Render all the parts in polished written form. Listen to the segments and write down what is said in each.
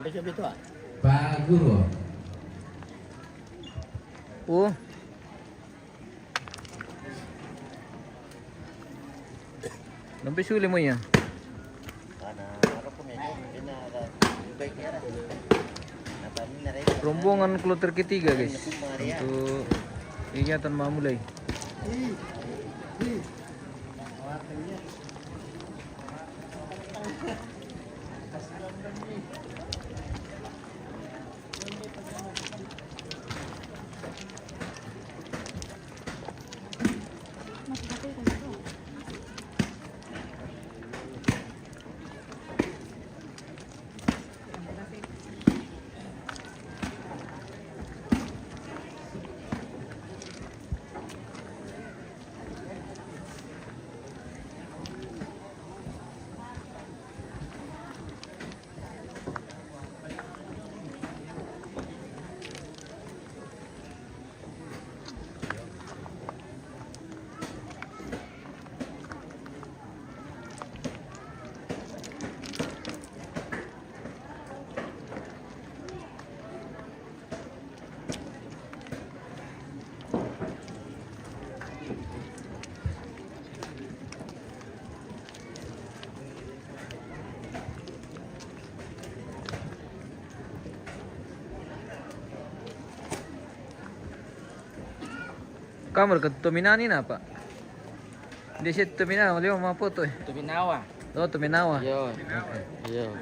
Pak Guru. Sampai suli mo yan. Rombongan kloter ketiga guys untuk kegiatan memulai. Kamar ke Tominani na pak? Di situ Tominawa, lihat mau foto. Tuminawa. Oh Tominawa. Yo. Yo.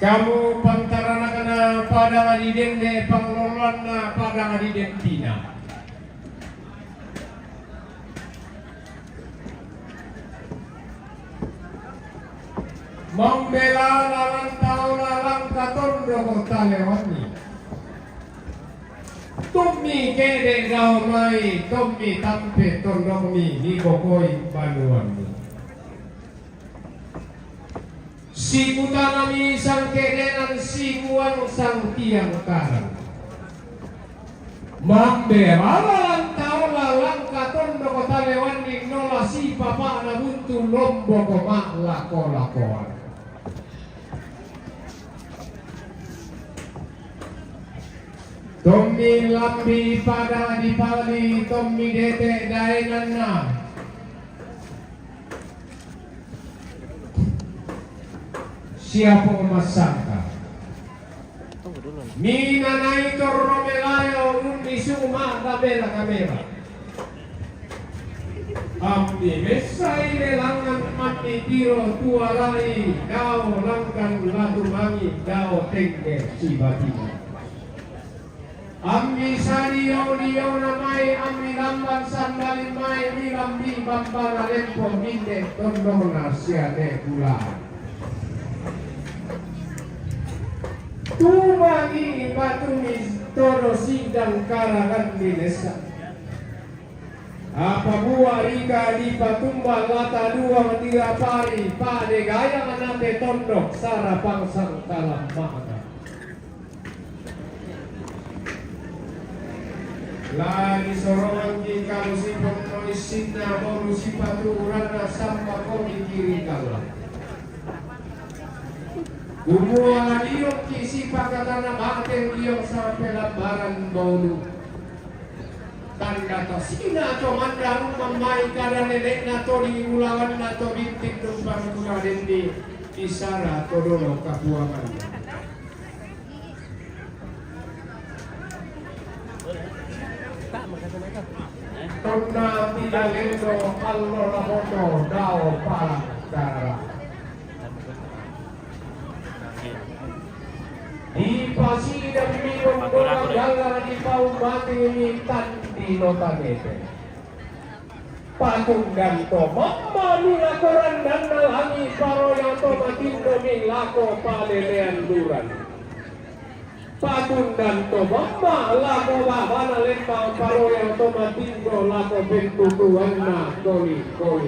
Kamu pantarana kana pada adiden de pengelolaan pada adiden Tina. Membela lawan tahu lalang katondo kota lewani. Tummi kede gaumai, tummi tampe tondongmi ni kokoi banuanmi. Si kutanami sang kedenan si kuang sang tiang karang. Membela lalang tahu lalang katondo kota lewani nola si papa na buntu lombo komak lako-lakoan. Tommi lambi pada dipali, tommi dete daenganna. Siapa masangka? Mina naitor romelayo undi suma kabela kamera. Ambi mesai lelangan Ami piro tuarai dao langkan latu mangi dao tengge sibatiba. Ami sario dio namai ami lamban sandali mai milambi bambara lempo minde tondona siane pula. Tumangi batumis toro sidang karagan binesa. Apa buah rika di patumbal lata dua mentira pari pade gaya manate tondok sara pangsang kalam maka. Lagi sorongan di kalau si penulis sinna baru si paturana sampai kau di kiri kalah. Semua diok kisi pakatana bakten diok sampai lambaran bolu. Tanda tosina to mandaru mamai kada nenek nato di ulangan nato bintik numpang kuraden di isara todono kapuangan. Tona tidak lendo allo lahono dao para cara. Di pasida minum bola jalan di pau mati mintan di notabene. Patung dan to mamma nula koran dan nalangi paro yang to matindo ming lako palelean duran. Patung dan to mamma lako babana lembang paro yang to matindo lako bentu tuanna koli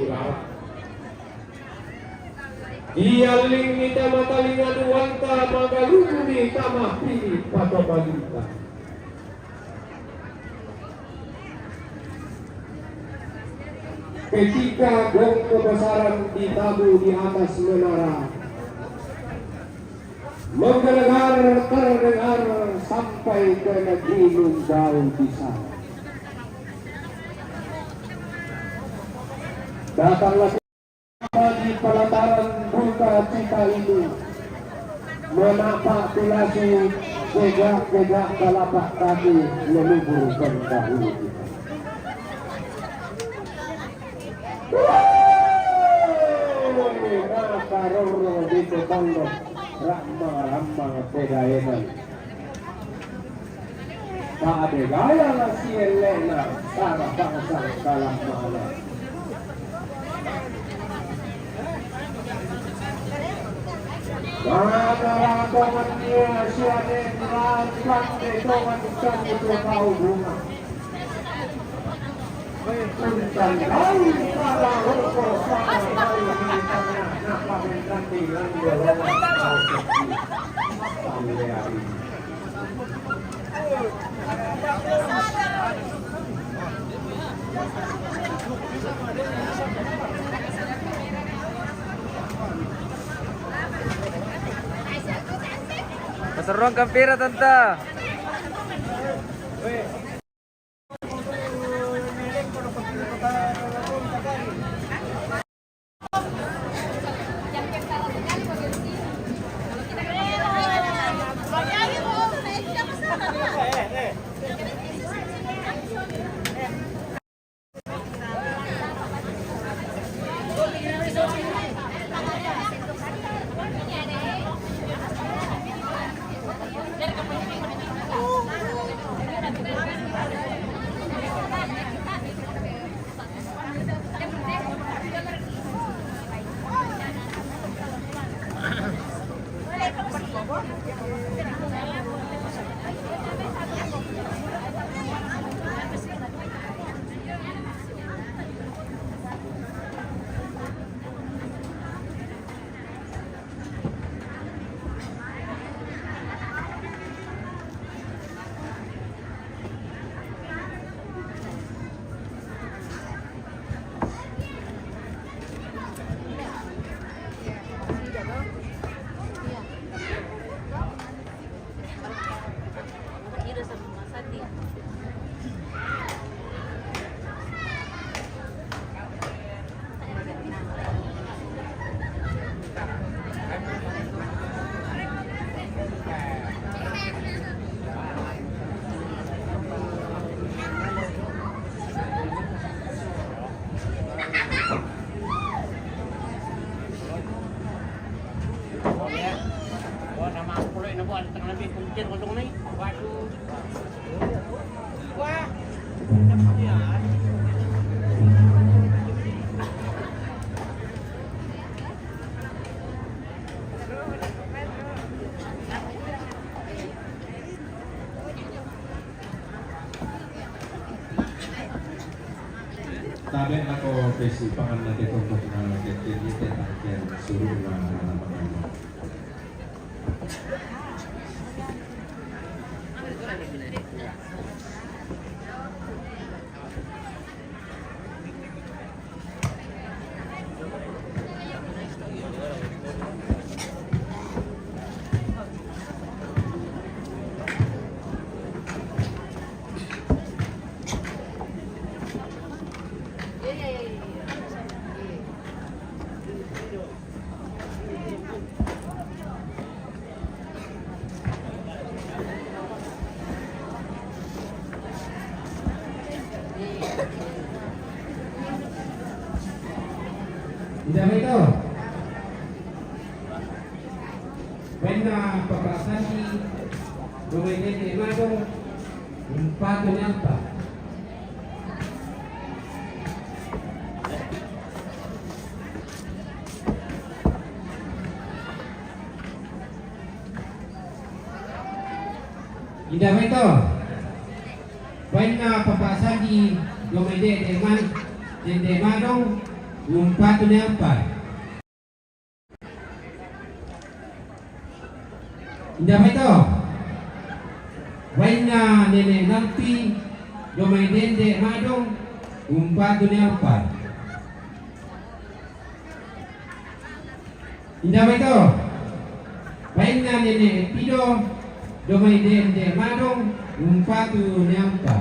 lara. Ialing nita matalinga duwanta magaluguni tama pili patobalita. Ketika gong kebesaran ditabuh di atas menara, mendengar terdengar sampai ke negeri jauh di sana. Datanglah di pelataran buka cita itu, menapak tulasi gejak telapak kaki meluburkan dahulu kita. Karoro di tetangga ramah pedaedan. Tak ada gaya lah si Elena, cara bangsa kalah malam. Mana tomannya siane rancang detongan ikan itu kau bunga. Tentang kau pada rokok sama kau di tengah napa menanti langgaran kau sepi sampai hari. Pasaruang kampira tante. Tabe ako besi pangan natin untuk ngetin itu akhir suruh lapangan. Tidak itu. Wena peperasan di domain di mana empat nyampa. Tidak itu. Wena peperasan di domain di mana di mana empat nyampa. Tidak itu. Wena nenek nanti domain di mana empat nyampa. Tidak itu. Wena nenek pido domain di mana empat nyampa.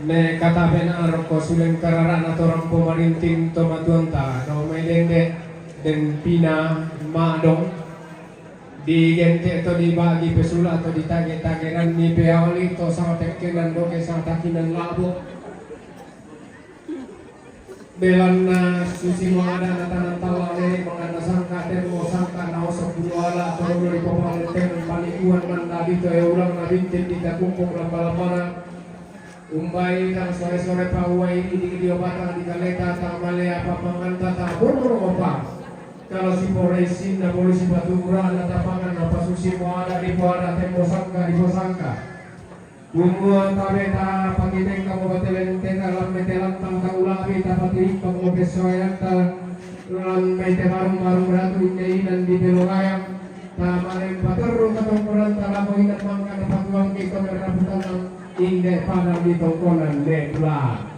Me kata benar ko suling kararan atau orang pemarinting tomatuanta no melende dan pina madong di gente atau dibagi pesula atau ditage-tageran ni peawali to sama tekenan doke sama takinan labo belan na susi mo ada natanan talale mangana sangka termo sangka na osok buala atau dari pemalinting panikuan man nabi to ulang nabi tinti kumpung lama-lama Umbai kang sore-sore pawai ini di obatan di kaleta tamale apa panganta ta burung opa. Kalau si polisi na polisi Batubara na tapangan apa susi mo ada di buara tempo sangka di posangka. Umur tabeta pakiteng kamu batelen tena lam metelan tang kaulabi tapati kamu besoyan ta lam mete marung ratu ini dan di belongayang tamale pateru katongkuran talamo ingat mangka patuang kita meraputan indek pada di tongkonan lekla